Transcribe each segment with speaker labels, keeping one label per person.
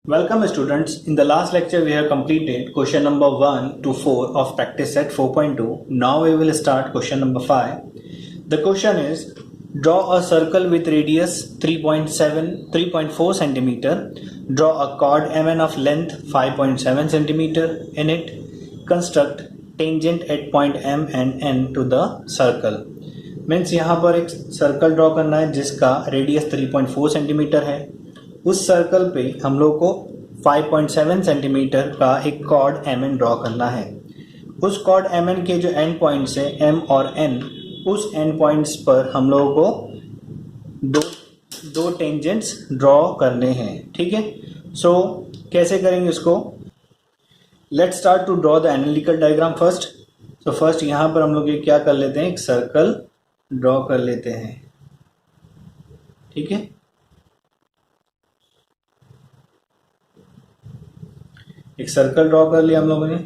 Speaker 1: Welcome students. In the last lecture we have completed question number 1 to 4 of practice set 4.2. Now we will start question number 5. The question is draw a circle with radius 3.4 centimeter. Draw a chord MN of length 5.7 centimeter. In it construct tangent at point M and N to the circle. Means यहाँ पर एक circle draw करना है जिसका radius 3.4 centimetre है. उस circle पे हम लोग को 5.7 सेंटीमीटर का एक कॉर्ड एम ड्रॉ करना है. उस कॉर्ड एम के जो एंड पॉइंट्स है एम और एन, उस एंड पॉइंट्स पर हम लोगों को दो टेंजेंट्स ड्रॉ करने हैं. ठीक है. सो कैसे करेंगे इसको? Let's start to draw the analytical diagram first. So first यहाँ पर हम लोग ये क्या कर लेते हैं, एक सर्कल ड्रॉ कर लेते हैं. ठीक है. एक सर्कल ड्रॉ कर लिया हम लोगों ने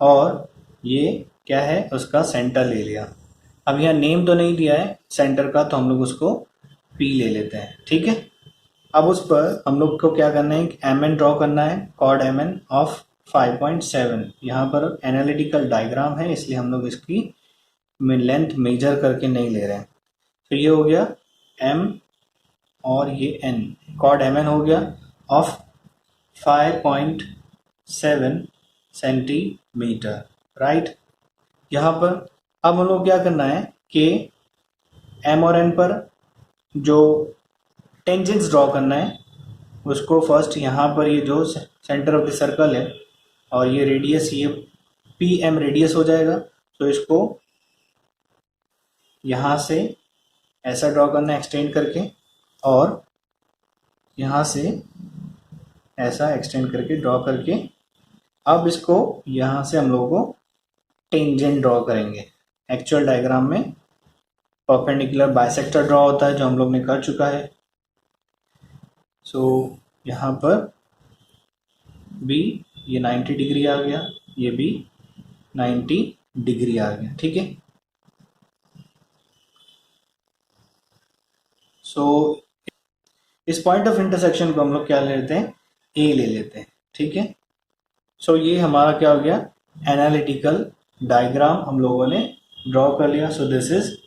Speaker 1: और ये क्या है, उसका सेंटर ले लिया. अब यहाँ नेम तो नहीं दिया है सेंटर का, तो हम लोग उसको P ले लेते हैं. ठीक है. अब उस पर हम लोग को क्या करना है, एम एन ड्रॉ करना है, कॉर्ड एम एन ऑफ 5.7. यहाँ पर एनालिटिकल डायग्राम है इसलिए हम लोग इसकी लेंथ मेजर करके नहीं ले रहे हैं. तो ये हो गया M और ये N, कॉर्ड एम एन हो गया ऑफ 5.7 सेंटीमीटर. राइट. यहाँ पर अब हम लोग क्या करना है कि M और N पर जो टेंजेंट्स ड्रॉ करना है उसको फर्स्ट यहाँ पर ये जो सेंटर ऑफ द सर्कल है और ये रेडियस, ये PM रेडियस हो जाएगा. तो इसको यहाँ से ऐसा ड्रॉ करना है एक्सटेंड करके, और यहाँ से ऐसा एक्सटेंड करके ड्रॉ करके अब इसको यहाँ से हम लोगों को टेंजेंट ड्रॉ करेंगे. एक्चुअल डायग्राम में परपेंडिकुलर बाइसेक्टर ड्रॉ होता है जो हम लोग ने कर चुका है. सो यहाँ पर भी ये 90 डिग्री आ गया, ये भी 90 डिग्री आ गया. ठीक है. सो इस पॉइंट ऑफ इंटरसेक्शन को हम लोग क्या ले लेते हैं, ए ले लेते हैं. ठीक है. सो ये हमारा क्या हो गया, एनालिटिकल डायग्राम हम लोगों ने ड्रॉ कर लिया. सो this is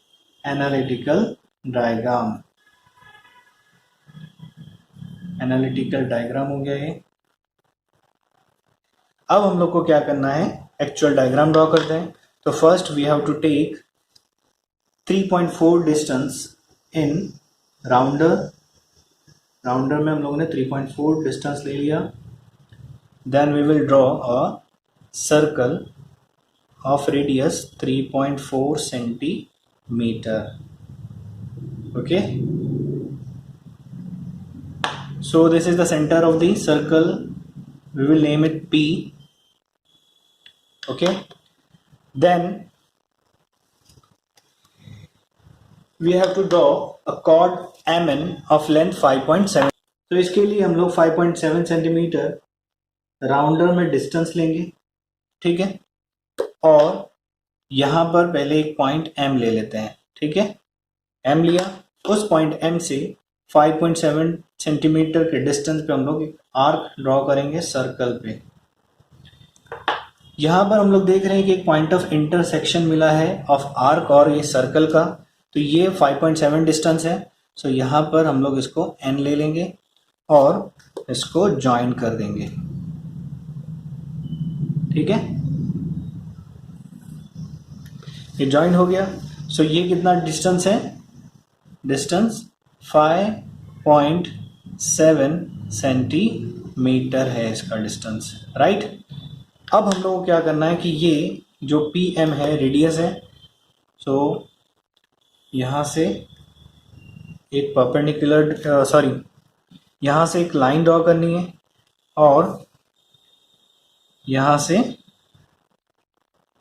Speaker 1: analytical diagram. Analytical diagram हो गया ये. अब हम लोग को क्या करना है, एक्चुअल डायग्राम ड्रॉ करते हैं. तो first we have to take 3.4 distance in rounder. Rounder में हम लोगों ने 3.4 डिस्टेंस ले लिया. Then we will draw a circle of radius 3.4 centimetre. Okay. So this is the centre of the circle. We will name it P. Okay. Then we have to draw a chord MN of length 5.7. तो इसके लिए हम लोग 5.7 centimetre rounder में distance लेंगे. ठीक है. और यहाँ पर पहले एक पॉइंट M ले लेते हैं. ठीक है. M लिया, उस पॉइंट M से 5.7 सेंटीमीटर के डिस्टेंस पे हम लोग एक आर्क ड्रॉ करेंगे सर्कल पे. यहाँ पर हम लोग देख रहे हैं कि एक पॉइंट ऑफ इंटरसेक्शन मिला है ऑफ आर्क और ये सर्कल का. तो ये 5.7 डिस्टेंस है. सो यहाँ पर हम लोग इसको N ले लेंगे और इसको ज्वाइन कर देंगे. ठीक है. ये ज्वाइन हो गया. सो ये कितना डिस्टेंस है, डिस्टेंस 5.7 सेंटीमीटर है इसका डिस्टेंस. राइट. अब हम लोग को क्या करना है कि ये जो PM है रेडियस है. सो यहाँ से एक परपेंडिकुलर यहाँ से एक लाइन ड्रॉ करनी है और यहाँ से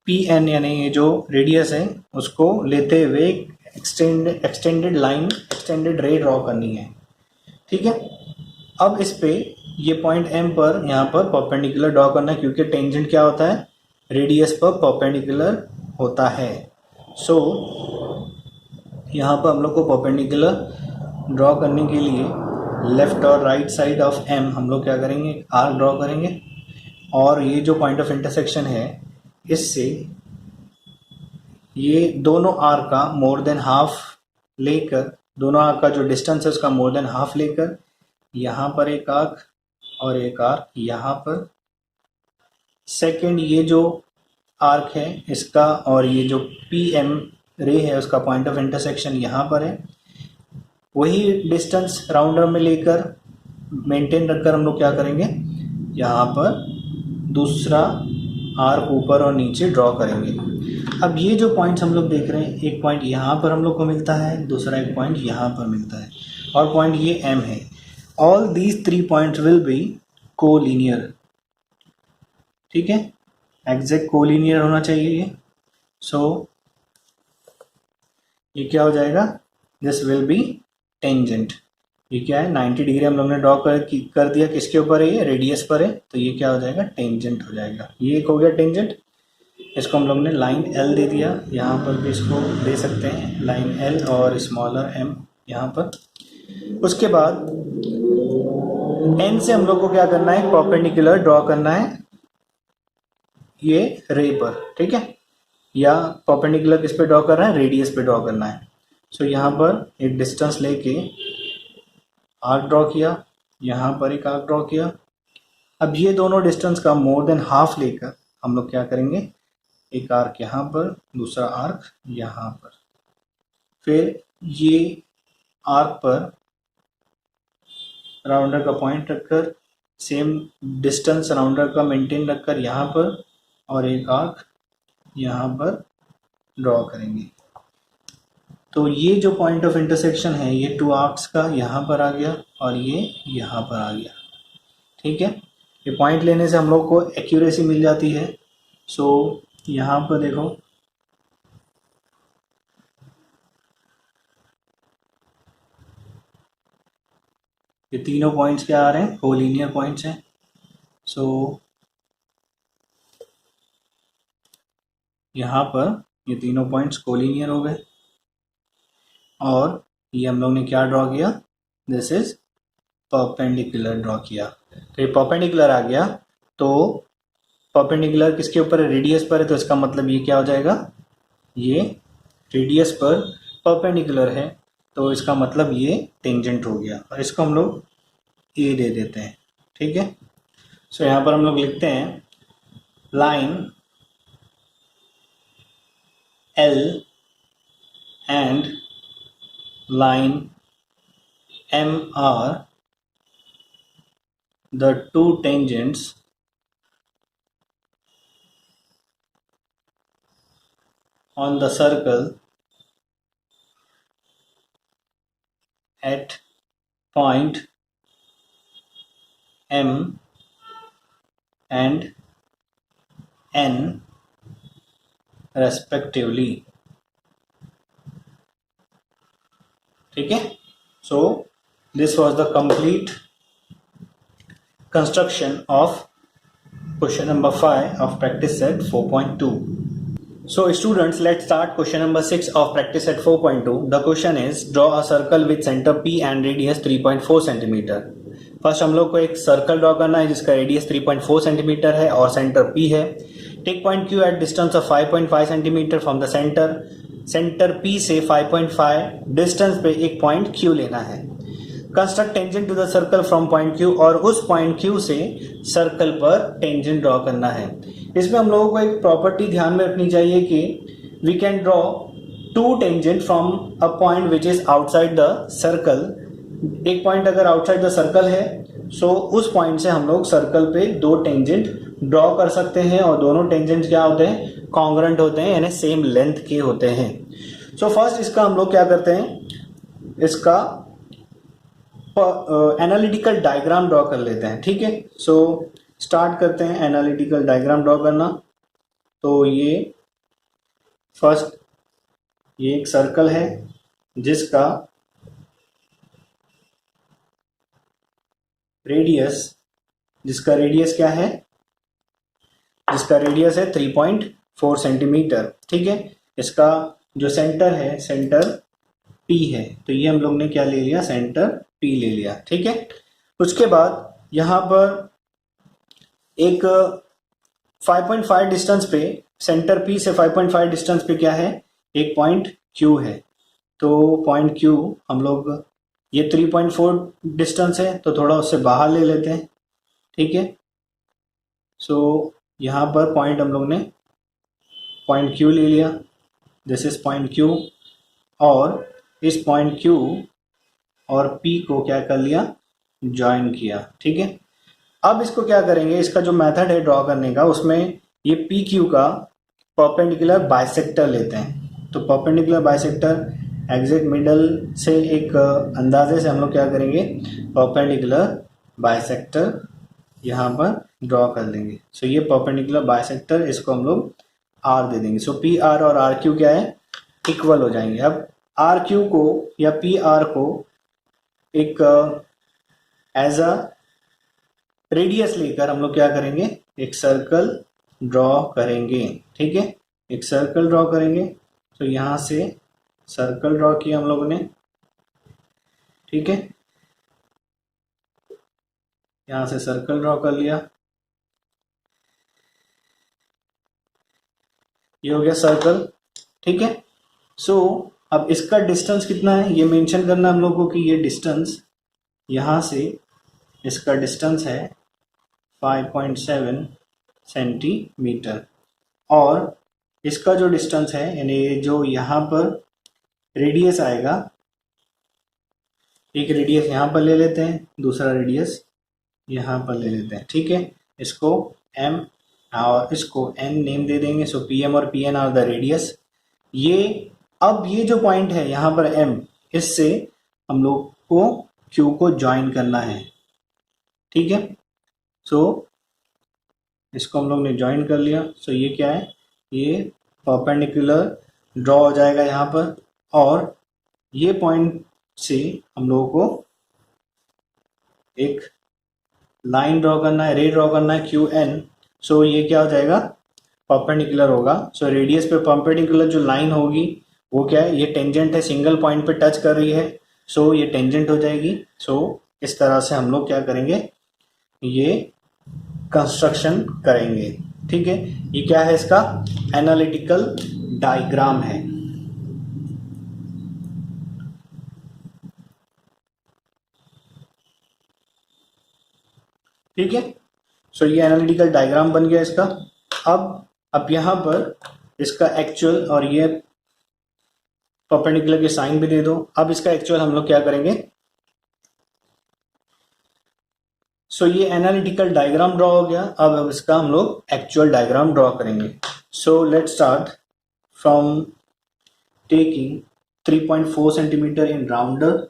Speaker 1: PN यानी ये जो रेडियस है उसको लेते हुए extended line, extended ray draw करनी है. ठीक है. अब इस पे ये पॉइंट M पर यहाँ पर परपेंडिकुलर ड्रॉ करना है क्योंकि टेंजेंट क्या होता है, रेडियस पर परपेंडिकुलर होता है. सो यहाँ पर हम लोग को परपेंडिकुलर ड्रॉ करने के लिए लेफ्ट और राइट साइड ऑफ एम हम लोग क्या करेंगे, आर्क ड्रॉ करेंगे, और ये जो पॉइंट ऑफ इंटरसेक्शन है इससे ये दोनों आर्क का मोर देन हाफ लेकर, दोनों आर्क का जो डिस्टेंस है उसका मोर देन हाफ लेकर यहाँ पर एक आर्क और एक आर्क यहाँ पर। सेकंड ये जो आर्क है इसका और ये जो पी एम रे है उसका पॉइंट ऑफ इंटरसेक्शन यहाँ पर है। वही डिस्टेंस राउंडर में लेकर मेंटेन रखकर हम लोग क्या करेंगे, यहाँ पर दूसरा आर्क ऊपर और नीचे ड्रॉ करेंगे। अब ये जो पॉइंट्स हम लोग देख रहे हैं, एक पॉइंट यहाँ पर हम लोग को मिलता है, दूसरा एक पॉइंट यहाँ पर मिलता है, और पॉइंट ये एम है। All these 3 points will be collinear, ठीक है, एग्जैक्ट कोलिनियर होना चाहिए ये। सो ये क्या हो जाएगा, दिस विल बी टेंजेंट। ये क्या है, 90 डिग्री हम लोग ने ड्रॉ कर दिया, किसके ऊपर है, ये रेडियस पर है, तो ये क्या हो जाएगा, टेंजेंट हो जाएगा। ये एक हो गया टेंजेंट, इसको हम लोग ने लाइन एल दे दिया, यहाँ पर भी इसको दे सकते हैं लाइन एल और स्मॉलर एम यहाँ पर। उसके बाद एन से हम लोग को क्या करना है, परपेंडिकुलर ड्रॉ करना है ये रे पर, ठीक है, या परपेंडिकुलर किस पे ड्रॉ कर रहा है, रेडियस पे ड्रॉ करना है। सो यहाँ पर एक डिस्टेंस लेके आर्क ड्रॉ किया, यहाँ पर एक आर्क ड्रॉ किया। अब ये दोनों डिस्टेंस का मोर देन हाफ लेकर हम लोग क्या करेंगे, एक आर्क यहाँ पर, दूसरा आर्क यहाँ पर, फिर ये आर्क पर राउंडर का पॉइंट रखकर सेम डिस्टेंस राउंडर का मेंटेन रखकर यहाँ पर और एक आर्क यहाँ पर ड्रॉ करेंगे। तो ये जो पॉइंट ऑफ इंटरसेक्शन है ये 2 आर्क्स का यहाँ पर आ गया और ये यहाँ पर आ गया, ठीक है। ये पॉइंट लेने से हम लोग को एक्यूरेसी मिल जाती है। सो यहाँ पर देखो ये तीनों पॉइंट्स क्या आ रहे हैं, कोलिनियर पॉइंट्स हैं। सो यहाँ पर ये तीनों पॉइंट्स कोलिनियर हो गए और ये हम लोग ने क्या ड्रॉ किया, दिस इज परपेंडिकुलर ड्रॉ किया। तो ये परपेंडिकुलर आ गया, तो परपेंडिकुलर किसके ऊपर है, रेडियस पर है, तो इसका मतलब ये क्या हो जाएगा, ये रेडियस पर परपेंडिकुलर है, तो इसका मतलब ये टेंजेंट हो गया और इसको हम लोग ए दे देते हैं, ठीक है। सो यहाँ पर हम लोग लिखते हैं line L and line M are the two tangents on the circle at point M and N respectively, ठीक है। So this was the complete construction of question number 5 of practice set 4.2. So students, let's start question number 6 of practice set 4.2. The question is draw a circle with center P and radius 3.4 cm. First हम लोग को एक circle draw करना है जिसका radius 3.4 centimetre है और centre P है। Take point Q at distance of 5.5 centimetre from the centre. Centre P से 5.5 डिस्टेंस पे एक पॉइंट Q लेना है। Construct tangent to the circle from point Q, और उस पॉइंट Q से सर्कल पर टेंजेंट ड्रॉ करना है। इसमें हम लोगों को एक प्रॉपर्टी ध्यान में रखनी चाहिए कि we can draw 2 tangent from a point which is outside the circle. एक पॉइंट अगर आउटसाइड द सर्कल है सो उस पॉइंट से हम लोग सर्कल पे 2 टेंजेंट ड्रॉ कर सकते हैं और दोनों टेंजेंट क्या होते हैं, कॉन्ग्रुएंट होते हैं, यानी सेम लेंथ के होते हैं। सो फर्स्ट इसका हम लोग क्या करते हैं, इसका एनालिटिकल डायग्राम ड्रॉ कर लेते हैं, ठीक है। सो स्टार्ट करते हैं एनालिटिकल डायग्राम ड्रॉ करना। तो ये फर्स्ट ये एक सर्कल है जिसका रेडियस क्या है, जिसका रेडियस है 3.4 सेंटीमीटर, ठीक है। इसका जो सेंटर है, सेंटर P है, तो ये हम लोग ने क्या ले लिया, सेंटर P ले लिया। ठीक है, उसके बाद यहाँ पर एक 5.5 डिस्टेंस पे, सेंटर P से 5.5 डिस्टेंस पे क्या है, एक पॉइंट Q है। तो पॉइंट Q हम लोग, ये 3.4 डिस्टेंस है तो थोड़ा उससे बाहर ले लेते हैं। ठीक है, सो यहाँ पर पॉइंट हम लोग ने पॉइंट Q ले लिया, दिस इज पॉइंट Q, और इस पॉइंट Q और P को क्या कर लिया, ज्वाइन किया। ठीक है, अब इसको क्या करेंगे, इसका जो मेथड है ड्रॉ करने का, उसमें ये पी क्यू का परपेंडिकुलर बाइसेक्टर लेते हैं। तो परपेंडिकुलर बाइसेक्टर एग्जैक्ट मिडल से एक अंदाजे से हम लोग क्या करेंगे, परपेंडिकुलर बाइसेक्टर यहाँ पर ड्रॉ कर देंगे। सो ये परपेंडिकुलर बाइसेक्टर, इसको हम लोग आर दे देंगे। सो पी आर और आर क्यू क्या है, इक्वल हो जाएंगे। अब आर क्यू को या पी आर को एक एज अ रेडियस लेकर हम लोग क्या करेंगे, एक सर्कल ड्रॉ करेंगे। ठीक है, एक सर्कल ड्रॉ करेंगे। तो यहां से सर्कल ड्रॉ किया हम लोगों ने। ठीक है, यहां से सर्कल ड्रॉ कर लिया, ये हो गया सर्कल। ठीक है, सो अब इसका डिस्टेंस कितना है ये मेंशन करना हम लोग को, कि ये डिस्टेंस यहां से, इसका डिस्टेंस है 5.7 सेंटीमीटर, और इसका जो डिस्टेंस है, यानी जो यहाँ पर रेडियस आएगा, एक रेडियस यहाँ पर ले लेते हैं, दूसरा रेडियस यहाँ पर ले लेते हैं। ठीक है, इसको m और इसको n नेम दे देंगे। सो pm और pn आर द रेडियस। ये अब ये जो पॉइंट है यहाँ पर m, इससे हम लोग को q को ज्वाइन करना है। ठीक है, सो इसको हम लोग ने ज्वाइन कर लिया। सो ये क्या है, ये परपेंडिकुलर ड्रॉ हो जाएगा यहाँ पर, और ये पॉइंट से हम लोगों को एक लाइन ड्रॉ करना है, रे ड्रॉ करना है क्यू एन। सो ये क्या हो जाएगा, परपेंडिकुलर होगा। सो रेडियस पे परपेंडिकुलर जो लाइन होगी वो क्या है, ये टेंजेंट है, सिंगल पॉइंट पे टच कर रही है। सो ये टेंजेंट हो जाएगी। सो इस तरह से हम लोग क्या करेंगे, ये कंस्ट्रक्शन करेंगे। ठीक है, ये क्या है, इसका एनालिटिकल डायग्राम है। ठीक है, सो ये एनालिटिकल डायग्राम बन गया इसका। अब यहां पर इसका एक्चुअल और ये परपेंडिकुलर के साइन भी दे दो। अब इसका एक्चुअल हम लोग क्या करेंगे, सो ये एनालिटिकल डायग्राम ड्रॉ हो गया। अब इसका हम लोग एक्चुअल डायग्राम ड्रॉ करेंगे। So let's start from taking 3.4 centimetre in rounder.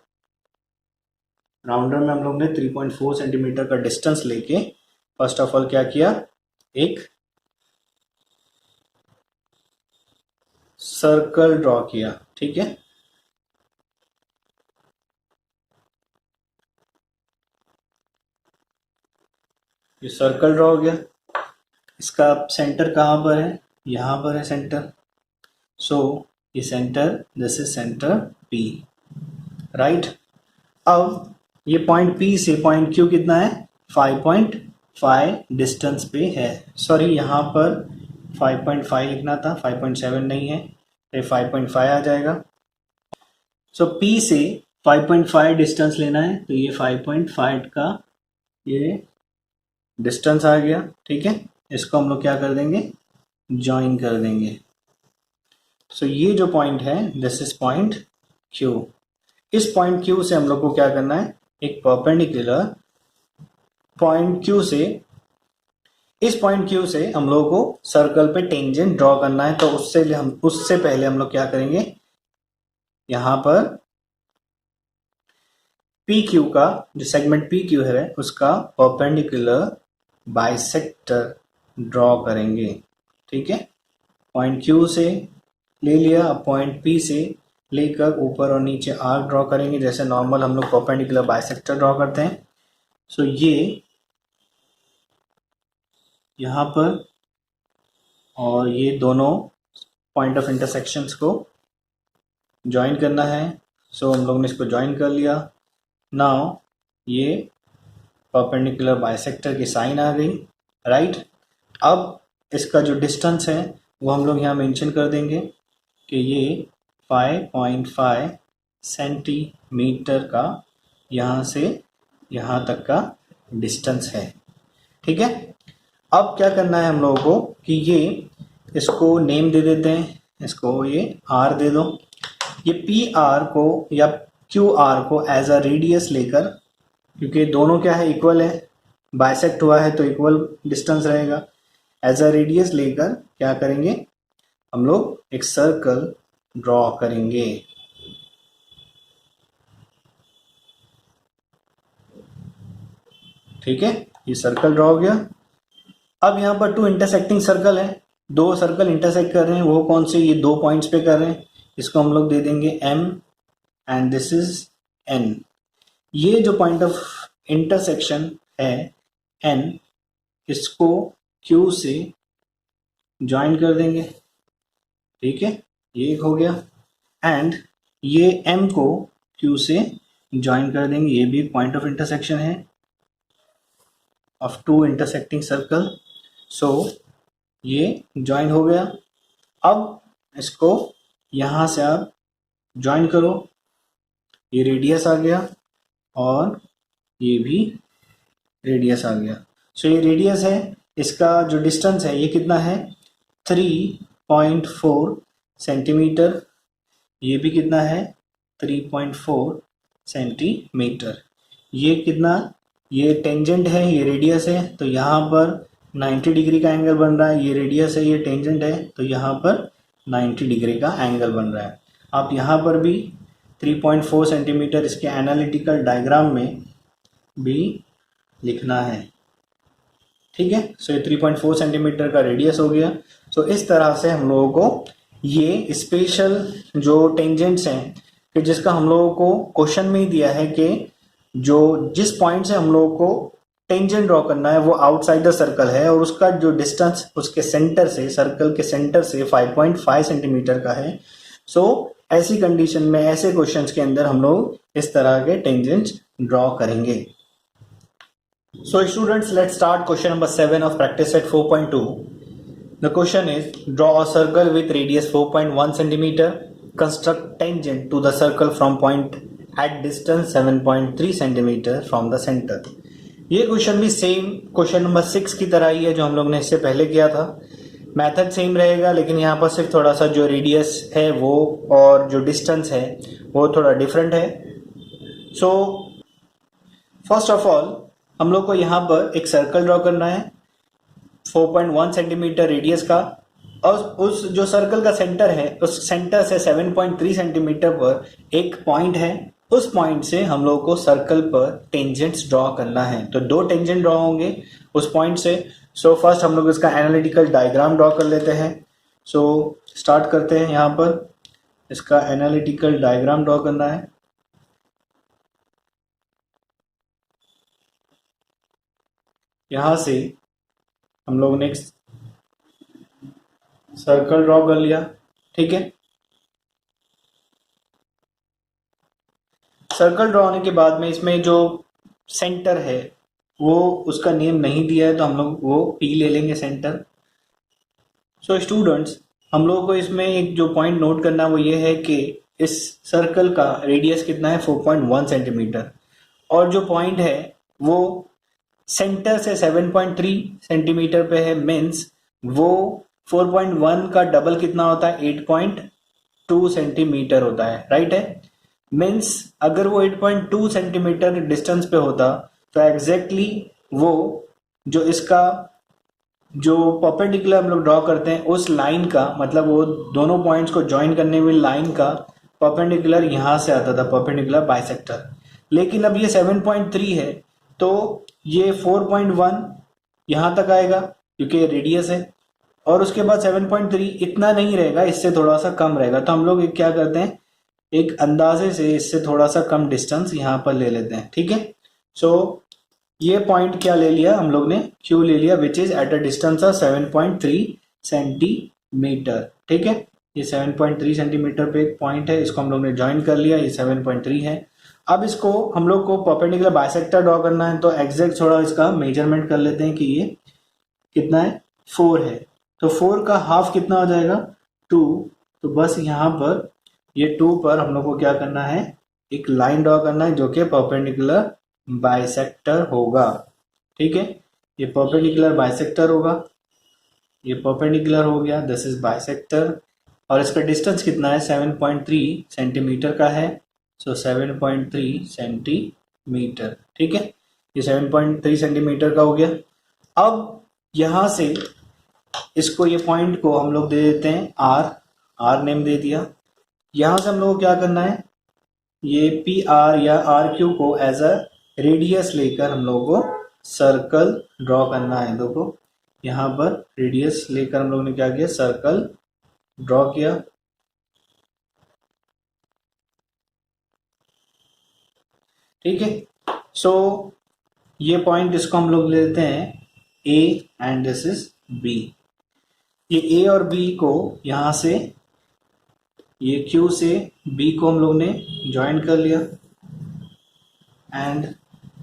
Speaker 1: Rounder में हम लोग ने 3.4 सेंटीमीटर का डिस्टेंस लेके फर्स्ट ऑफ ऑल क्या किया, एक सर्कल ड्रॉ किया। ठीक है, ये सर्कल ड्रॉ हो गया। इसका सेंटर कहाँ पर है, यहाँ पर है सेंटर। सो ये centre, this is centre P, right. अब ये पॉइंट P से पॉइंट Q कितना है, 5.5 डिस्टेंस पे है। सॉरी, यहाँ पर 5.5 लिखना था, 5.7 नहीं है, ये 5.5 आ जाएगा। सो P से 5.5 डिस्टेंस लेना है, तो ये 5.5 का ये डिस्टेंस आ गया। ठीक है, इसको हम लोग क्या कर देंगे, ज्वाइन कर देंगे। सो ये जो पॉइंट है, दिस इज पॉइंट Q। इस पॉइंट Q से हम लोग को क्या करना है, एक परपेंडिकुलर पॉइंट Q से, इस पॉइंट Q से हम लोग को सर्कल पे टेंजेंट ड्रॉ करना है। तो उससे पहले हम लोग क्या करेंगे, यहां पर PQ का जो सेगमेंट PQ है उसका परपेंडिकुलर बाइसेक्टर ड्रॉ करेंगे। ठीक है, पॉइंट Q से ले लिया, अब पॉइंट P से लेकर ऊपर और नीचे आर्क ड्रॉ करेंगे, जैसे नॉर्मल हम लोग परपेंडिकुलर बाइसेक्टर ड्रॉ करते हैं। सो ये यहाँ पर, और ये दोनों पॉइंट ऑफ इंटरसेक्शंस को ज्वाइन करना है। सो हम लोग ने इसको ज्वाइन कर लिया। नाउ ये परपेंडिकुलर बाइसेक्टर की साइन आ गई, राइट। अब इसका जो डिस्टेंस है वो हम लोग यहाँ मेंशन कर देंगे कि ये 5.5 सेंटीमीटर का यहाँ से यहाँ तक का डिस्टेंस है, ठीक है। अब क्या करना है हम लोगों को कि ये इसको नेम दे देते हैं, इसको ये आर दे दो। ये पी आर को या क्यू आर को एज अ रेडियस लेकर, क्योंकि दोनों क्या है इक्वल है, बाइसेक्ट हुआ है तो इक्वल डिस्टेंस रहेगा, एज अ रेडियस लेकर क्या करेंगे हम लोग एक सर्कल ड्रॉ करेंगे। ठीक है, ये सर्कल ड्रॉ हो गया। अब यहाँ पर टू इंटरसेक्टिंग सर्कल है, दो सर्कल इंटरसेक्ट कर रहे हैं, वो कौन से, ये दो पॉइंट्स पे कर रहे हैं, इसको हम लोग दे देंगे M and this is N। ये जो पॉइंट ऑफ इंटरसेक्शन है N, इसको Q से ज्वाइन कर देंगे, ठीक है, ये एक हो गया। एंड ये M को Q से ज्वाइन कर देंगे, ये भी पॉइंट ऑफ इंटरसेक्शन है ऑफ टू इंटरसेक्टिंग सर्कल। सो ये ज्वाइन हो गया। अब इसको यहाँ से आप ज्वाइन करो, ये रेडियस आ गया और ये भी रेडियस आ गया। सो ये रेडियस है, इसका जो डिस्टेंस है ये कितना है 3.4 सेंटीमीटर, ये भी कितना है 3.4 सेंटीमीटर। ये कितना, ये टेंजेंट है, ये रेडियस है, तो यहाँ पर 90 डिग्री का एंगल बन रहा है। ये रेडियस है, ये टेंजेंट है, तो यहाँ पर 90 डिग्री का एंगल बन रहा है। आप यहाँ पर भी 3.4 सेंटीमीटर इसके एनालिटिकल डायग्राम में भी लिखना है, ठीक है। सो ये 3.4 सेंटीमीटर का रेडियस हो गया। सो इस तरह से हम लोगों को ये स्पेशल जो टेंजेंट्स हैं कि जिसका हम लोगों को क्वेश्चन में ही दिया है कि जो जिस पॉइंट से हम लोगों को टेंजेंट ड्रॉ करना है वो आउटसाइड द सर्कल है और उसका जो डिस्टेंस उसके सेंटर से, सर्कल के सेंटर से 5.5 सेंटीमीटर का है। सो ऐसी कंडीशन में, ऐसे क्वेश्चंस के अंदर हम लोग इस तरह के टेंजेंट्स ड्रॉ करेंगे। So students, let's start question number 7 of practice set 4.2. The question is, draw a circle with radius 4.1 centimeter. Construct tangent to the circle from point at distance 7.3 centimeter from the center. ये question भी same question number 6 की तरह ही है जो हम लोग ने इससे पहले किया था। मेथड सेम रहेगा, लेकिन यहाँ पर सिर्फ थोड़ा सा जो रेडियस है वो और जो डिस्टेंस है वो थोड़ा डिफरेंट है। सो फर्स्ट ऑफ ऑल हम लोग को यहाँ पर एक सर्कल ड्रॉ करना है 4.1 सेंटीमीटर रेडियस का, और उस जो सर्कल का सेंटर है उस सेंटर से 7.3 सेंटीमीटर पर एक पॉइंट है, उस पॉइंट से हम लोग को सर्कल पर टेंजेंट्स ड्रॉ करना है। तो दो टेंजेंट ड्रॉ होंगे उस पॉइंट से। सो फर्स्ट हम लोग इसका एनालिटिकल डायग्राम ड्रॉ कर लेते हैं। सो स्टार्ट करते हैं, यहाँ पर इसका एनालिटिकल डायग्राम ड्रॉ करना है। यहाँ से हम लोग ने सर्कल ड्रॉ कर लिया, ठीक है। सर्कल ड्रॉ होने के बाद में इसमें जो सेंटर है वो उसका नेम नहीं दिया है, तो हम लोग वो P ले लेंगे सेंटर। सो स्टूडेंट्स, हम लोगों को इसमें एक जो पॉइंट नोट करना वो ये है कि इस सर्कल का रेडियस कितना है 4.1 सेंटीमीटर, और जो पॉइंट है वो सेंटर से 7.3 सेंटीमीटर पे है। मीन्स वो 4.1 का डबल कितना होता है 8.2 सेंटीमीटर होता है, राइट है। मीन्स अगर वो 8.2 सेंटीमीटर डिस्टेंस पे होता तो एग्जैक्टली वो जो इसका जो परपेंडिकुलर हम लोग ड्रॉ करते हैं उस लाइन का, मतलब वो दोनों पॉइंट्स को ज्वाइन करने वाली लाइन का परपेंडिकुलर यहाँ से आता था, परपेंडिकुलर बाइसेक्टर। लेकिन अब ये 7.3 है तो ये 4.1 यहाँ तक आएगा क्योंकि रेडियस है, और उसके बाद 7.3 इतना नहीं रहेगा, इससे थोड़ा सा कम रहेगा। तो हम लोग क्या करते हैं, एक अंदाजे से इससे थोड़ा सा कम डिस्टेंस यहाँ पर ले लेते हैं, ठीक है। सो ये पॉइंट क्या ले लिया हम लोग ने, Q ले लिया, which is at a distance of 7.3 centimetre, ठीक है। ये 7.3 सेंटीमीटर पे एक पॉइंट है, इसको हम लोग ने ज्वाइन कर लिया, ये 7.3 है। अब इसको हम लोग को परपेंडिकुलर बाइसेक्टर ड्रॉ करना है, तो एग्जैक्ट थोड़ा इसका मेजरमेंट कर लेते हैं कि ये कितना है, 4 है। तो 4 का हाफ कितना हो जाएगा, 2। तो बस यहाँ पर ये 2 पर हम लोग को क्या करना है, एक लाइन ड्रॉ करना है जो कि परपेंडिकुलर बाइसेक्टर होगा। ठीक है, ये परपेंडिकुलर बाइसेक्टर होगा, ये परपेंडिकुलर हो गया, दिस इज बाइसेक्टर। और इसका डिस्टेंस कितना है, 7.3 सेंटीमीटर का है। सो 7.3 सेंटीमीटर। ठीक है, ये 7.3 सेंटीमीटर का हो गया। अब यहाँ से इसको, ये पॉइंट को हम लोग दे देते हैं आर नेम दे दिया। यहाँ से हम लोग को क्या करना है, ये पी आर या आर क्यू को एज अ रेडियस लेकर हम लोग को सर्कल ड्रॉ करना है। देखो यहाँ पर रेडियस लेकर हम लोग ने क्या किया, सर्कल ड्रॉ किया। ठीक है, सो ये पॉइंट इसको हम लोग ले लेते हैं A and this is B. ये ए और बी को यहाँ से, ये क्यू से बी को हम लोग ने ज्वाइन कर लिया एंड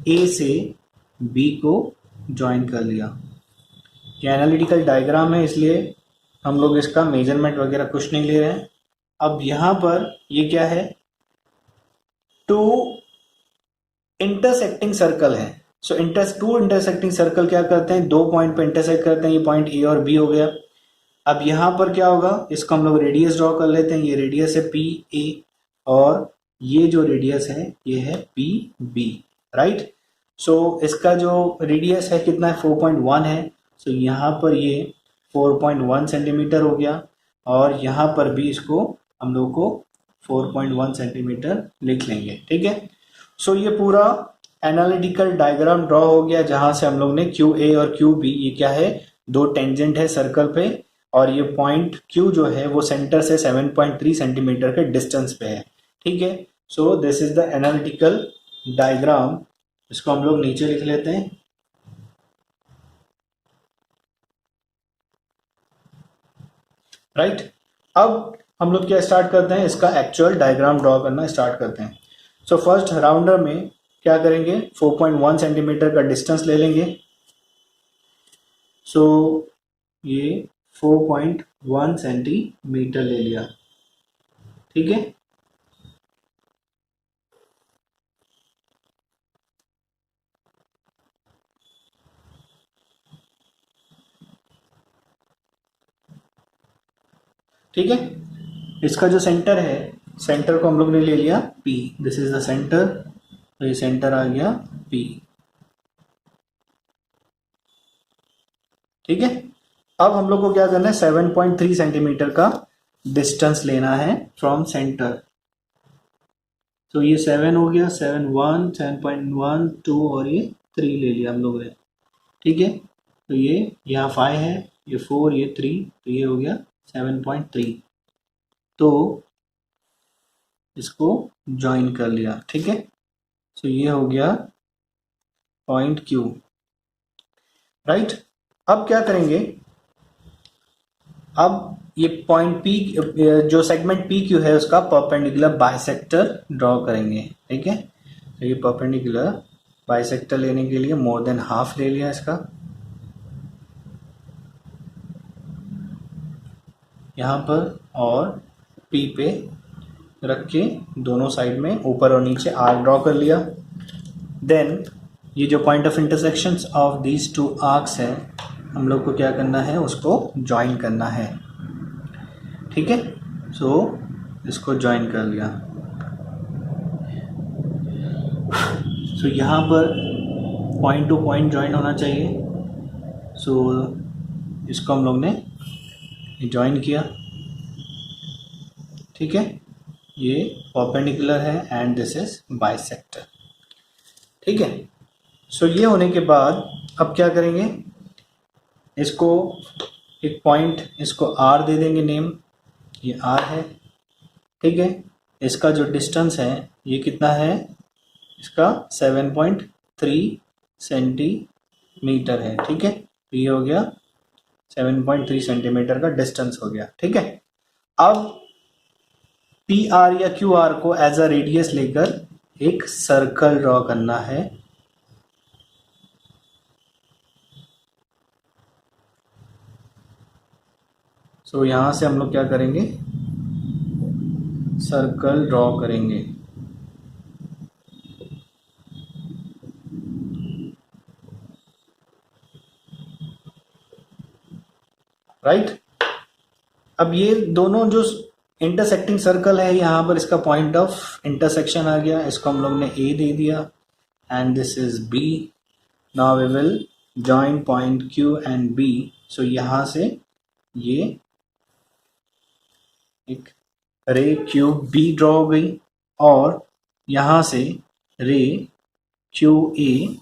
Speaker 1: ए से बी को ज्वाइन कर लिया। ये एनालिटिकल डायग्राम है, इसलिए हम लोग इसका मेजरमेंट वगैरह कुछ नहीं ले रहे हैं। अब यहाँ पर ये क्या है, 2 इंटरसेक्टिंग सर्कल है। सो टू इंटरसेक्टिंग सर्कल क्या करते हैं, 2 पॉइंट पे इंटरसेक्ट करते हैं। ये पॉइंट ए और बी हो गया। अब यहाँ पर क्या होगा, इसको हम लोग रेडियस ड्रॉ कर लेते हैं। ये रेडियस है पी ए और ये जो रेडियस है ये है पी बी, राइट। सो इसका जो रेडियस है कितना है, 4.1 है। सो यहाँ पर ये 4.1 सेंटीमीटर हो गया और यहाँ पर भी इसको हम लोग को 4.1 सेंटीमीटर लिख लेंगे। ठीक है, सो ये पूरा एनालिटिकल डायग्राम ड्रॉ हो गया, जहां से हम लोग ने क्यू ए और क्यू बी, ये क्या है, 2 टेंजेंट है सर्कल पे, और ये पॉइंट क्यू जो है वो सेंटर से 7.3 सेंटीमीटर के डिस्टेंस पे है। ठीक है, so this is the analytical diagram. इसको हम लोग नीचे लिख लेते हैं। राइट, अब हम लोग क्या स्टार्ट करते हैं, इसका एक्चुअल डायग्राम ड्रॉ करना स्टार्ट करते हैं। सो फर्स्ट राउंडर में क्या करेंगे, 4.1 सेंटीमीटर का डिस्टेंस ले लेंगे। सो ये 4.1 सेंटीमीटर ले लिया। ठीक है, ठीक है। इसका जो सेंटर है, सेंटर को हम लोग ने ले लिया P, this is the centre. तो ये सेंटर आ गया P। ठीक है, अब हम लोग को क्या करना है, 7.3 सेंटीमीटर का डिस्टेंस लेना है फ्रॉम सेंटर। तो ये 7 हो गया, 7.1, 7.1, 2 और ये 3 ले लिया हम लोग ने। ठीक है, तो ये यहाँ 5 है, ये 4, ये 3, तो ये हो गया 7.3। तो इसको ज्वाइन कर लिया। ठीक है, सो ये हो गया पॉइंट Q, राइट। अब क्या करेंगे, अब ये पॉइंट P, जो सेगमेंट PQ है उसका परपेंडिकुलर बाइसेक्टर ड्रॉ करेंगे। ठीक है, तो ये परपेंडिकुलर बाइसेक्टर लेने के लिए मोर देन हाफ ले लिया इसका। यहाँ पर और P पे रख के दोनों साइड में ऊपर और नीचे आर्क ड्रॉ कर लिया। देन ये जो point of intersections of these 2 arcs है, हम लोग को क्या करना है, उसको ज्वाइन करना है। ठीक है, सो इसको ज्वाइन कर लिया। सो यहाँ पर पॉइंट टू पॉइंट ज्वाइन होना चाहिए। सो इसको हम लोग ने ज्वाइन किया। ठीक है, ये परपेंडिकुलर है एंड दिस इज बाइसेक्टर। ठीक है, सो ये होने के बाद अब क्या करेंगे, इसको एक पॉइंट, इसको R दे देंगे नेम, ये R है। ठीक है, इसका जो डिस्टेंस है ये कितना है, इसका 7.3 सेंटीमीटर है। ठीक है, तो ये हो गया 7.3 सेंटीमीटर का डिस्टेंस हो गया। ठीक है, अब पी आर या क्यू आर को एज अ रेडियस लेकर एक सर्कल ड्रॉ करना है। सो यहां से हम लोग क्या करेंगे, सर्कल ड्रॉ करेंगे। राइट, अब ये दोनों जो इंटरसेक्टिंग सर्कल है, यहाँ पर इसका पॉइंट ऑफ इंटरसेक्शन आ गया, इसको हम लोग ने ए दे दिया and this is B. Now we will join point Q and B. So यहाँ से ये एक रे क्यू बी ड्रॉ हो गई और यहाँ से रे क्यू ए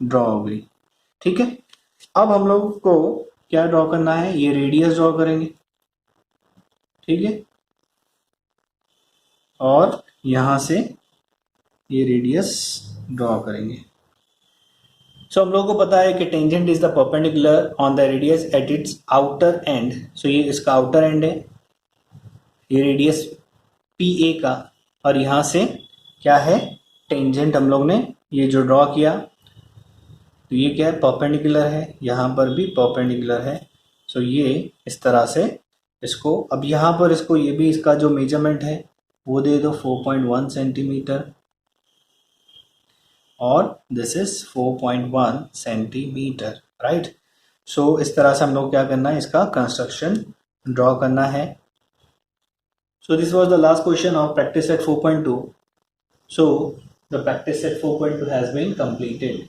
Speaker 1: ड्रॉ हो गई। ठीक है, अब हम लोग को क्या ड्रॉ करना है, ये रेडियस ड्रॉ करेंगे। ठीक है, और यहां से ये रेडियस ड्रॉ करेंगे। सो हम लोगों को पता है कि tangent is the perpendicular on the radius at its outer end. So ये इसका आउटर एंड है, ये रेडियस पी ए का, और यहां से क्या है, टेंजेंट हम लोग ने ये जो ड्रॉ किया, तो ये क्या है, परपेंडिकुलर है, यहाँ पर भी परपेंडिकुलर है। सो ये इस तरह से इसको, अब यहाँ पर इसको ये भी इसका जो मेजरमेंट है वो दे दो 4.1 सेंटीमीटर और दिस इज 4.1 सेंटीमीटर। राइट, सो इस तरह से हम लोग क्या करना है, इसका कंस्ट्रक्शन ड्रॉ करना है। So this was the last question of practice set 4.2। So the practice set 4.2 has been completed.